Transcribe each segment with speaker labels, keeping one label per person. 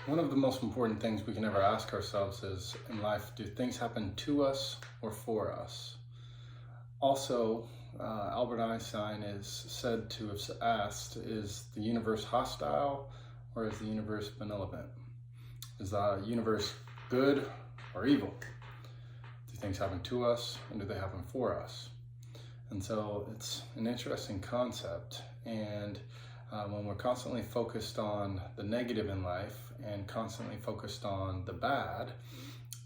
Speaker 1: One of the most important things we can ever ask ourselves is in life, do things happen to us or for us? Also, Albert Einstein is said to have asked, is the universe hostile or is the universe benevolent? Is the universe good or evil? Do things happen to us and do they happen for us? And so it's an interesting concept. And when we're constantly focused on the negative in life and constantly focused on the bad,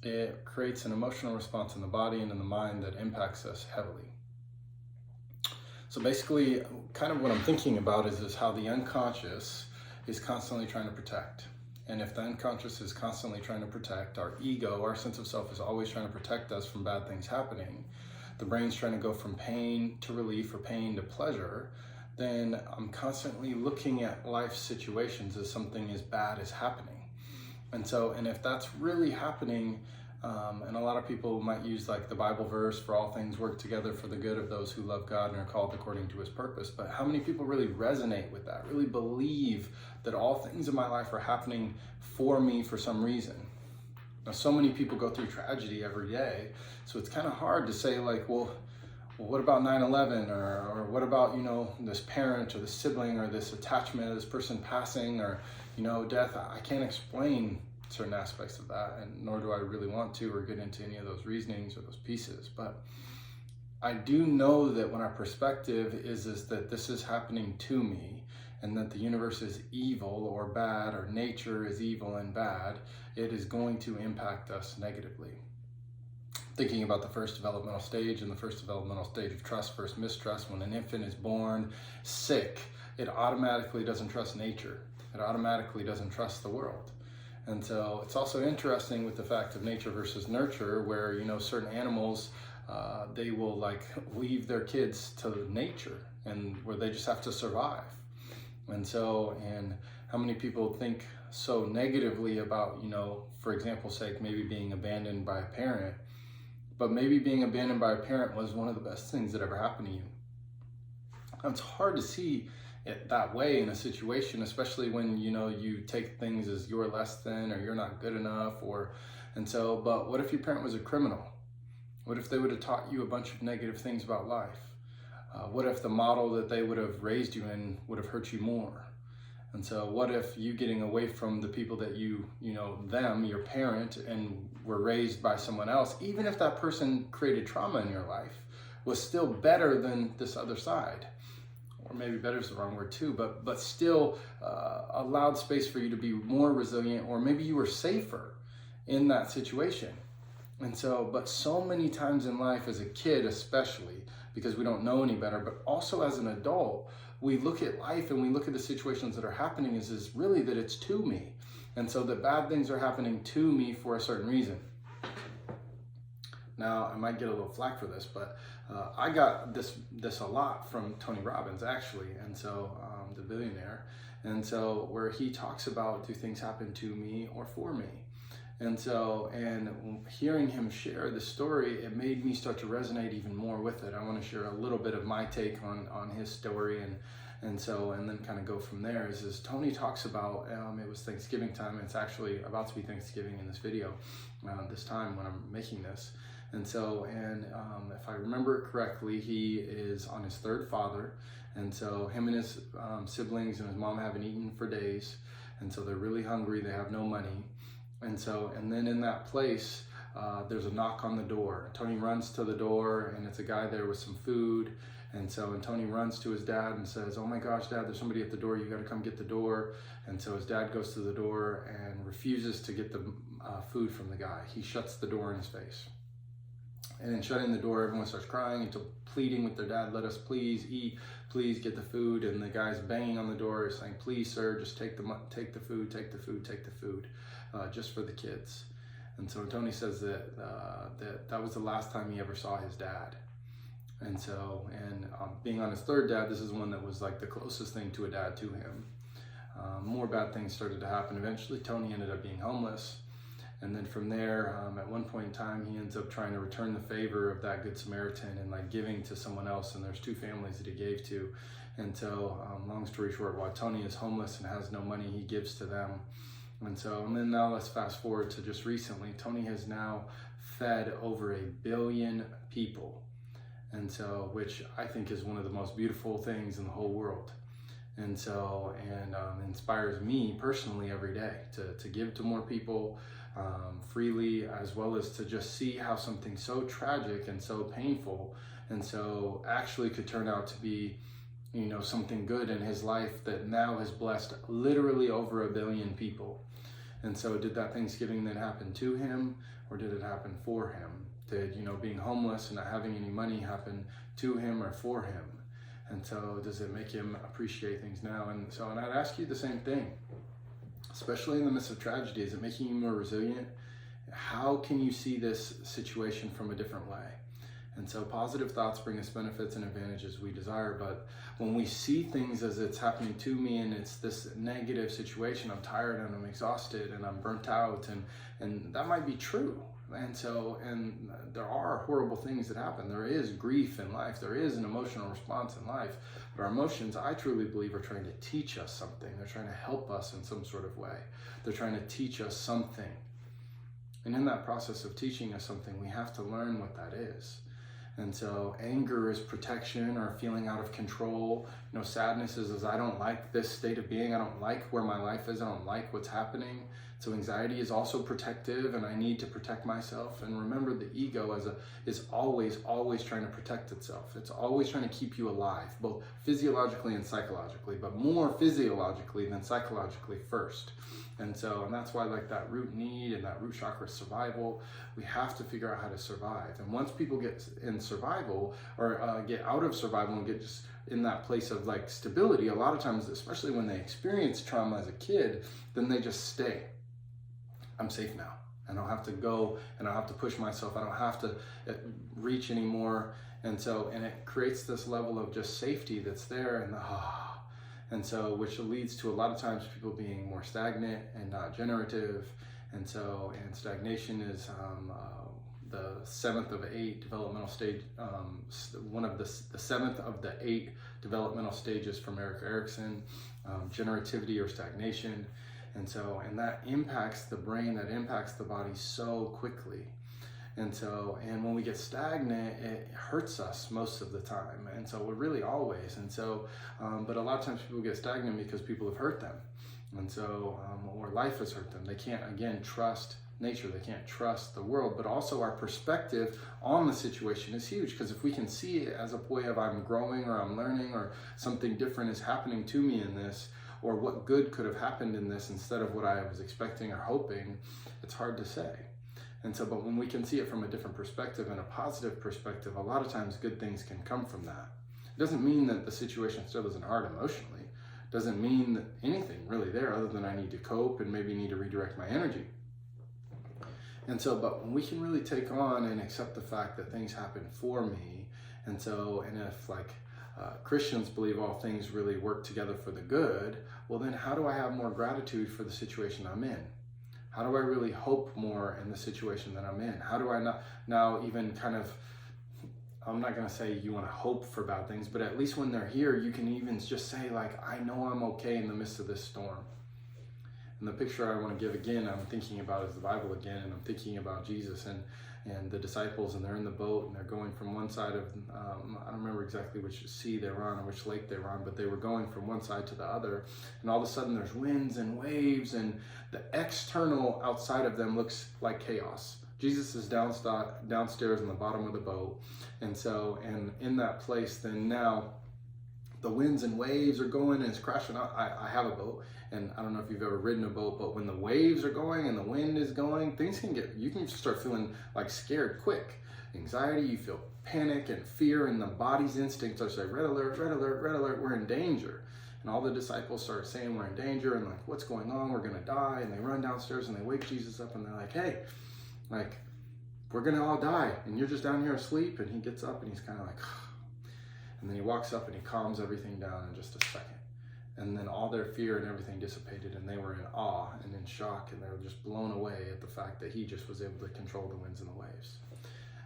Speaker 1: it creates an emotional response in the body and in the mind that impacts us heavily. So basically, kind of what I'm thinking about is how the unconscious is constantly trying to protect. And if the unconscious is constantly trying to protect, our ego, our sense of self is always trying to protect us from bad things happening. The brain's trying to go from pain to relief or pain to pleasure, then I'm constantly looking at life situations as something as bad is happening. And if that's really happening, and a lot of people might use like the Bible verse, for all things work together for the good of those who love God and are called according to his purpose. But how many people really resonate with that, really believe that all things in my life are happening for me for some reason? Now, so many people go through tragedy every day, so it's kind of hard to say like, well, what about 9/11, or what about, this parent or this sibling or this attachment of this person passing, or, death. I can't explain certain aspects of that, and nor do I really want to or get into any of those reasonings or those pieces. But I do know that when our perspective is that this is happening to me and that the universe is evil or bad, or nature is evil and bad, it is going to impact us negatively. Thinking about the first developmental stage and the first developmental stage of trust versus mistrust, when an infant is born sick, it automatically doesn't trust nature. It automatically doesn't trust the world. And so it's also interesting with the fact of nature versus nurture, where, certain animals, they will like leave their kids to nature and where they just have to survive. And how many people think so negatively about, for example's sake, maybe being abandoned by a parent, but maybe being abandoned by a parent was one of the best things that ever happened to you. It's hard to see it that way in a situation, especially when, you take things as you're less than, or you're not good enough, but what if your parent was a criminal? What if they would have taught you a bunch of negative things about life? What if the model that they would have raised you in would have hurt you more? And so what if you getting away from the people that them, your parent, and were raised by someone else, even if that person created trauma in your life, was still better than this other side? Or maybe better is the wrong word too, but still allowed space for you to be more resilient, or maybe you were safer in that situation. But so many times in life, as a kid especially, because we don't know any better, but also as an adult, we look at life and we look at the situations that are happening is really that it's to me. And so the bad things are happening to me for a certain reason. Now, I might get a little flack for this, but I got this a lot from Tony Robbins, actually, and so the billionaire, and so where he talks about, do things happen to me or for me? And hearing him share the story, it made me start to resonate even more with it. I want to share a little bit of my take on his story, and then kind of go from there. Is Tony talks about, it was Thanksgiving time. It's actually about to be Thanksgiving in this video, this time when I'm making this. If I remember it correctly, he is on his third father. And so him and his siblings and his mom haven't eaten for days. And so they're really hungry. They have no money. And then in that place, there's a knock on the door. Tony runs to the door, and it's a guy there with some food. And Tony runs to his dad and says, "Oh my gosh, Dad, there's somebody at the door. You got to come get the door." And so his dad goes to the door and refuses to get the food from the guy. He shuts the door in his face. And in shutting the door, everyone starts crying and pleading with their dad, "Let us please eat, please get the food." And the guy's banging on the door saying, "Please, sir, just take the food, just for the kids." And so Tony says that was the last time he ever saw his dad. Being on his third dad, this is one that was like the closest thing to a dad to him. More bad things started to happen. Eventually, Tony ended up being homeless. And then from there, at one point in time, he ends up trying to return the favor of that Good Samaritan and like giving to someone else. And there's two families that he gave to. And so long story short, while Tony is homeless and has no money, he gives to them. And then now let's fast forward to just recently. Tony has now fed over 1 billion people. And so, which I think is one of the most beautiful things in the whole world. And so, inspires me personally every day to give to more people freely, as well as to just see how something so tragic and so painful and so actually could turn out to be, something good in his life that now has blessed literally over 1 billion people. And so did that Thanksgiving then happen to him, or did it happen for him? Did, being homeless and not having any money happen to him or for him? And so does it make him appreciate things now? And I'd ask you the same thing, especially in the midst of tragedy. Is it making you more resilient? How can you see this situation from a different way? And so positive thoughts bring us benefits and advantages we desire, but when we see things as it's happening to me and it's this negative situation, I'm tired and I'm exhausted and I'm burnt out, and that might be true. And there are horrible things that happen. There is grief in life. There is an emotional response in life. But our emotions, I truly believe, are trying to teach us something. They're trying to help us in some sort of way. They're trying to teach us something. And in that process of teaching us something, we have to learn what that is. And so anger is protection or feeling out of control. Sadness is I don't like this state of being. I don't like where my life is. I don't like what's happening. So anxiety is also protective, and I need to protect myself. And remember, the ego is always trying to protect itself. It's always trying to keep you alive, both physiologically and psychologically, but more physiologically than psychologically first. And that's why that root need and that root chakra survival, we have to figure out how to survive. And once people get in survival or get out of survival and get just in that place of stability, a lot of times, especially when they experience trauma as a kid, then they just stay. I'm safe now. I don't have to go and I don't have to push myself. I don't have to reach anymore. And it creates this level of just safety that's there, which leads to a lot of times people being more stagnant and not generative. And stagnation is the 7th of 8 developmental stage, one of the 7th of the 8 developmental stages from Erik Erikson, generativity or stagnation. And that impacts the brain, that impacts the body so quickly. And when we get stagnant, it hurts us most of the time. And so we're really always. But a lot of times people get stagnant because people have hurt them. Or life has hurt them. They can't, again, trust nature. They can't trust the world. But also our perspective on the situation is huge, because if we can see it as a way of I'm growing or I'm learning or something different is happening to me in this, or what good could have happened in this instead of what I was expecting or hoping, it's hard to say. But when we can see it from a different perspective and a positive perspective, a lot of times good things can come from that. It doesn't mean that the situation still isn't hard emotionally. It doesn't mean that anything really there other than I need to cope and maybe need to redirect my energy. But when we can really take on and accept the fact that things happen for me, and if Christians believe all things really work together for the good, well then how do I have more gratitude for the situation I'm in? How do I really hope more in the situation that I'm in? How do I not now even I'm not going to say you want to hope for bad things, but at least when they're here, you can even just say I know I'm okay in the midst of this storm. And the picture I want to give again, I'm thinking about is the Bible again, and I'm thinking about Jesus and the disciples, and they're in the boat and they're going from one side of, I don't remember exactly which sea they were on or which lake they were on, but they were going from one side to the other. And all of a sudden there's winds and waves, and the external outside of them looks like chaos. Jesus is downstairs in the bottom of the boat. And in that place, then now the winds and waves are going and it's crashing out. I have a boat, and I don't know if you've ever ridden a boat, but when the waves are going and the wind is going, you can start feeling scared quick. Anxiety, you feel panic and fear, and the body's instincts are saying, red alert, red alert, red alert, we're in danger. And all the disciples start saying we're in danger and what's going on? We're gonna die. And they run downstairs and they wake Jesus up and they're like, hey, we're gonna all die and you're just down here asleep. And he gets up and he's kind of and then he walks up and he calms everything down in just a second. And then all their fear and everything dissipated, and they were in awe and in shock, and they were just blown away at the fact that he just was able to control the winds and the waves.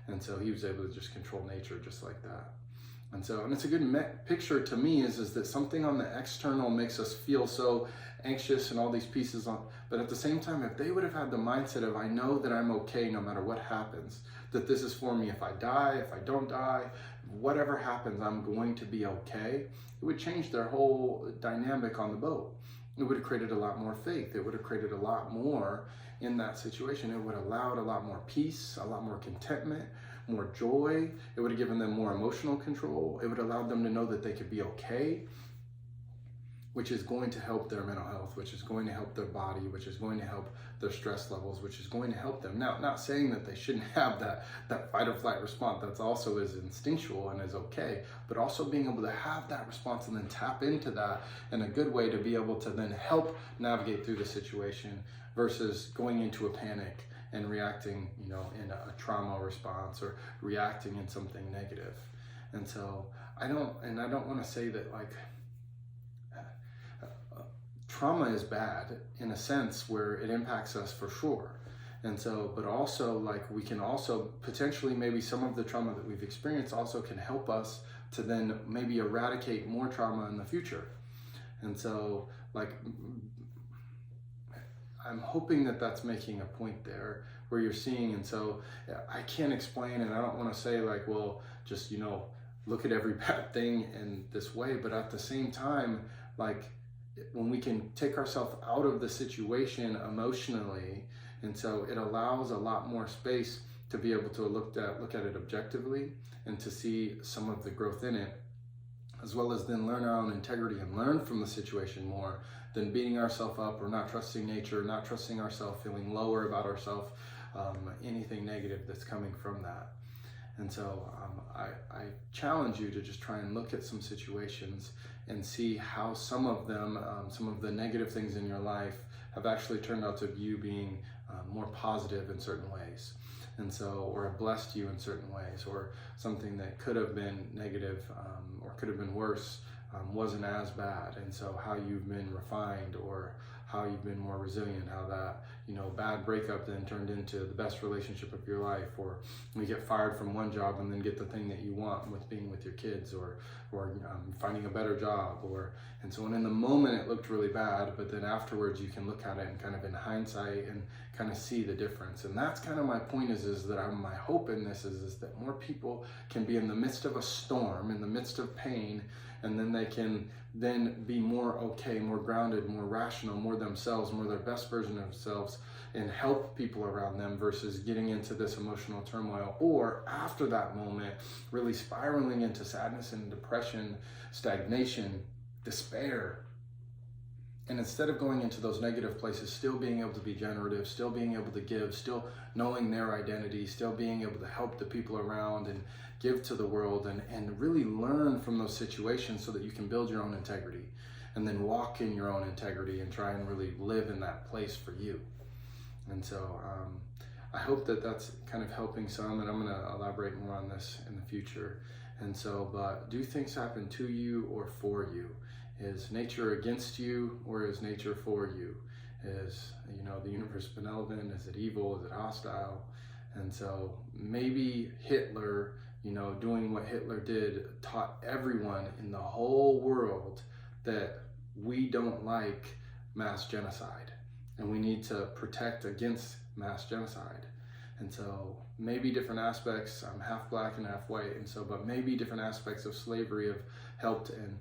Speaker 1: And so he was able to just control nature just like that. And it's a good picture to me is that something on the external makes us feel so anxious and all these pieces on. But at the same time, if they would have had the mindset of, I know that I'm okay no matter what happens, that this is for me, if I die, if I don't die, whatever happens, I'm going to be okay, it would change their whole dynamic on the boat. It would have created a lot more faith. It would have created a lot more in that situation. It would have allowed a lot more peace, a lot more contentment, more joy. It would have given them more emotional control. It would have allowed them to know that they could be okay, which is going to help their mental health, which is going to help their body, which is going to help their stress levels, which is going to help them. Now, not saying that they shouldn't have that fight or flight response. That's also is instinctual and is okay, but also being able to have that response and then tap into that in a good way to be able to then help navigate through the situation versus going into a panic and reacting, in a trauma response or reacting in something negative. And so I don't want to say that trauma is bad in a sense where it impacts us for sure. And so, but also we can also potentially maybe some of the trauma that we've experienced also can help us to then maybe eradicate more trauma in the future. And so I'm hoping that that's making a point there where you're seeing. And so I can't explain, and I don't want to say just, look at every bad thing in this way, but at the same time, when we can take ourselves out of the situation emotionally, and so it allows a lot more space to be able to look at it objectively and to see some of the growth in it, as well as then learn our own integrity and learn from the situation more than beating ourselves up or not trusting nature, not trusting ourselves, feeling lower about ourselves, anything negative that's coming from that. And so I challenge you to just try and look at some situations and see how some of them, some of the negative things in your life have actually turned out to you being more positive in certain ways. And so, or have blessed you in certain ways, or something that could have been negative or could have been worse wasn't as bad. And so how you've been refined, or how you've been more resilient, how that, bad breakup then turned into the best relationship of your life, or you get fired from one job and then get the thing that you want with being with your kids, or finding a better job, and so in the moment it looked really bad, but then afterwards you can look at it and kind of in hindsight and kind of see the difference. And that's kind of my point is that my hope in this is that more people can be in the midst of a storm, in the midst of pain, and then they can then be more okay, more grounded, more rational, more themselves, more their best version of themselves, and help people around them versus getting into this emotional turmoil, or after that moment, really spiraling into sadness and depression, stagnation, despair. And instead of going into those negative places, still being able to be generative, still being able to give, still knowing their identity, still being able to help the people around and give to the world, and really learn from those situations so that you can build your own integrity and then walk in your own integrity and try and really live in that place for you. And so I hope that that's kind of helping some, and I'm going to elaborate more on this in the future. And so, but do things happen to you or for you? Is nature against you, or is nature for you? Is, the universe benevolent? Is it evil? Is it hostile? And so maybe Hitler, doing what Hitler did, taught everyone in the whole world that we don't like mass genocide and we need to protect against mass genocide. And so maybe different aspects, I'm half black and half white, and so, but maybe different aspects of slavery have helped, and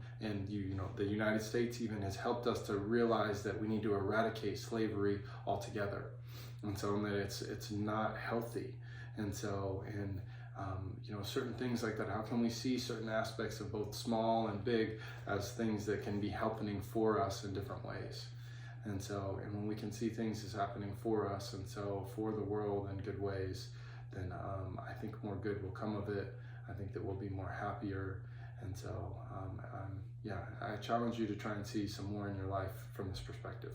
Speaker 1: the United States even has helped us to realize that we need to eradicate slavery altogether. And so that it's not healthy. And so, certain things like that, how can we see certain aspects of both small and big as things that can be happening for us in different ways? And so, and when we can see things as happening for us, and so for the world in good ways, then I think more good will come of it. I think that we'll be more happier. And so, I challenge you to try and see some more in your life from this perspective.